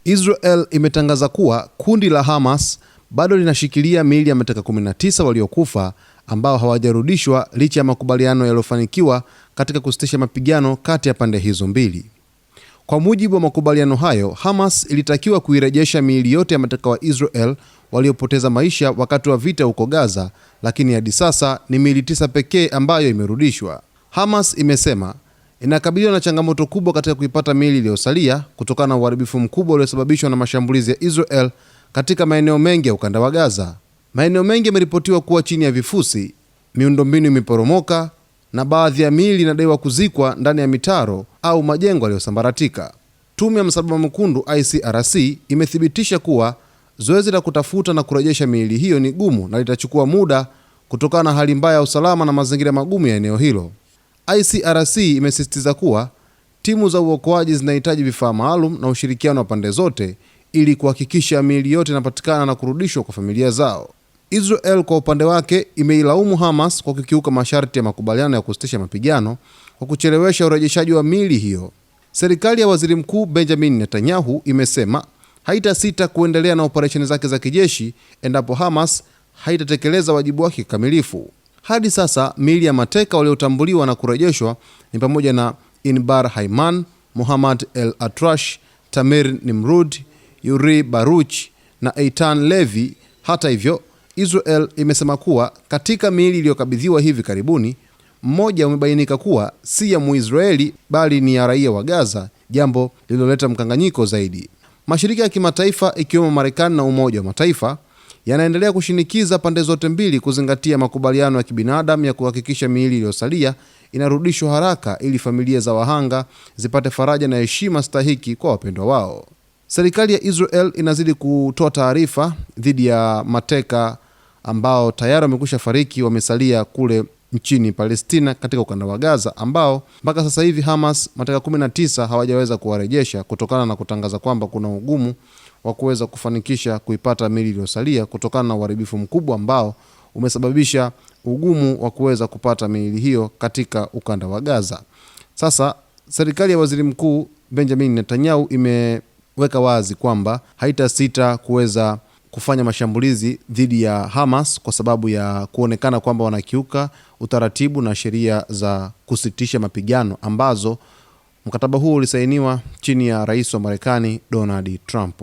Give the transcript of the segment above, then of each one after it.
Israel imetangaza kuwa kundi la Hamas bado linashikilia miili ya mateka 19 waliokufa ambao hawajarudishwa licha ya makubaliano yaliyofanikiwa katika kusitisha mapigano kati ya pande hizo mbili. Kwa mujibu wa makubaliano hayo, Hamas ilitakiwa kuirejesha miili yote ya mateka wa Israel waliopoteza maisha wakati wa vita huko Gaza, lakini hadi sasa ni miili 9 pekee ambayo imerudishwa. Hamas imesema inakabiliwa na changamoto kubwa katika kuipata miili iliyosalia kutokana na uharibifu mkubwa uliosababishwa na mashambulizi ya Israel katika maeneo mengi ya ukanda wa Gaza. Maeneo mengi yameripotiwa kuwa chini ya vifusi, miundombinu imeporomoka na baadhi ya miili inadaiwa kuzikwa ndani ya mitaro au majengo yaliyosambaratika. Tume ya Msalaba Mwekundu ICRC imethibitisha kuwa zoezi la kutafuta na kurejesha miili hiyo ni gumu na litachukua muda kutokana na hali mbaya ya usalama na mazingira magumu ya eneo hilo. ICRC imesisitiza kuwa timu za uokoaji zinahitaji vifaa maalum na ushirikiano wa pande zote ili kuhakikisha miili yote inapatikana na kurudishwa kwa familia zao. Israel kwa upande wake imeilaumu Hamas kwa kukiuka masharti ya makubaliano ya kusitisha mapigano kwa kuchelewesha urejeshaji wa miili hiyo. Serikali ya Waziri Mkuu Benjamin Netanyahu imesema haitasita kuendelea na operesheni zake za kijeshi endapo Hamas haitatekeleza wajibu wake kikamilifu. Hadi sasa miili ya mateka waliotambuliwa na kurejeshwa ni pamoja na Inbar Haiman, Muhammad El Atrash, Tamir Nimrud, Yuri Baruch na Eitan Levi. Hata hivyo, Israel imesema kuwa katika miili iliyokabidhiwa hivi karibuni, mmoja umebainika kuwa si ya Muisraeli bali ni ya raia wa Gaza, jambo lililoleta mkanganyiko zaidi. Mashirika ya kimataifa ikiwemo Marekani na Umoja wa Mataifa yanaendelea kushinikiza pande zote mbili kuzingatia makubaliano ya kibinadamu ya kuhakikisha miili iliyosalia inarudishwa haraka ili familia za wahanga zipate faraja na heshima stahiki kwa wapendwa wao. Serikali ya Israel inazidi kutoa taarifa dhidi ya mateka ambao tayari wamekwisha fariki wamesalia kule nchini Palestina katika ukanda wa Gaza, ambao mpaka sasa hivi Hamas mateka 19 hawajaweza kuwarejesha kutokana na kutangaza kwamba kuna ugumu wa kuweza kufanikisha kuipata miili iliyosalia kutokana na uharibifu mkubwa ambao umesababisha ugumu wa kuweza kupata miili hiyo katika ukanda wa Gaza. Sasa serikali ya Waziri Mkuu Benjamin Netanyahu imeweka wazi kwamba haitasita kuweza kufanya mashambulizi dhidi ya Hamas kwa sababu ya kuonekana kwamba wanakiuka utaratibu na sheria za kusitisha mapigano ambazo mkataba huu ulisainiwa chini ya Rais wa Marekani Donald Trump.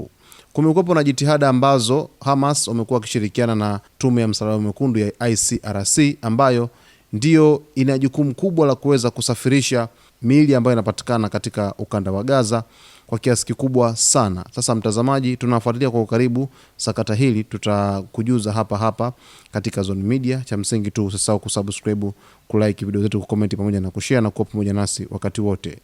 Kumekuwepo na jitihada ambazo Hamas wamekuwa wakishirikiana na Tume ya Msalaba Mwekundu ya ICRC ambayo ndio ina jukumu kubwa la kuweza kusafirisha miili ambayo inapatikana katika ukanda wa Gaza kwa kiasi kikubwa sana. Sasa mtazamaji, tunafuatilia kwa ukaribu sakata hili, tutakujuza hapa katika Zone Media. Cha msingi tu usisahau kusubscribe, kulike video zetu, kucomment pamoja na kushare na kuwa pamoja nasi wakati wote.